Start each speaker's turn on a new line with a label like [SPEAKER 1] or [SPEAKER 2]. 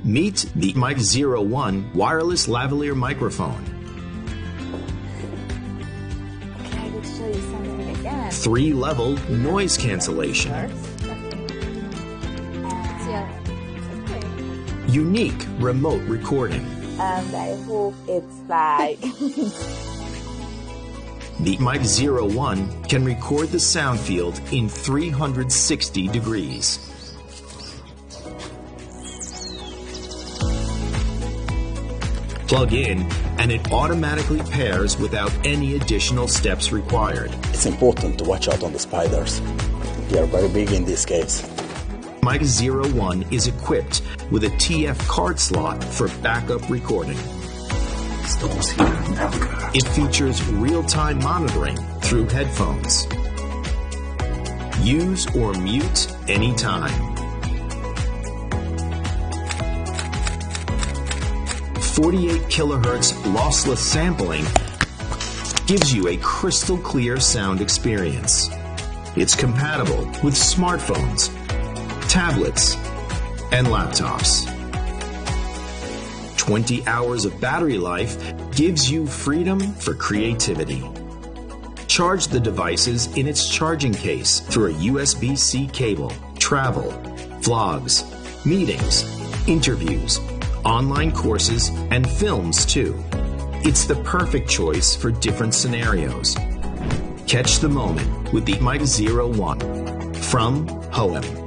[SPEAKER 1] Meet the MIC-01 wireless lavalier microphone.
[SPEAKER 2] Okay, I will show you something again.
[SPEAKER 1] 3-level noise cancellation. Unique remote recording.
[SPEAKER 2] And I hope it's like...
[SPEAKER 1] The MIC-01 can record the sound field in 360 degrees. Plug in, and it automatically pairs without any additional steps required.
[SPEAKER 3] It's important to watch out on the spiders. They are very big in this case.
[SPEAKER 1] MIC-01 is equipped with a TF card slot for backup recording. It features real-time monitoring through headphones. Use or mute anytime. 48 kilohertz lossless sampling gives you a crystal clear sound experience. It's compatible with smartphones, tablets, and laptops. 20 hours of battery life gives you freedom for creativity. Charge the devices in its charging case through a USB-C cable. Travel, vlogs, meetings, interviews, online courses, and films too. It's the perfect choice for different scenarios. Catch the moment with the MIC-01 from Hohem.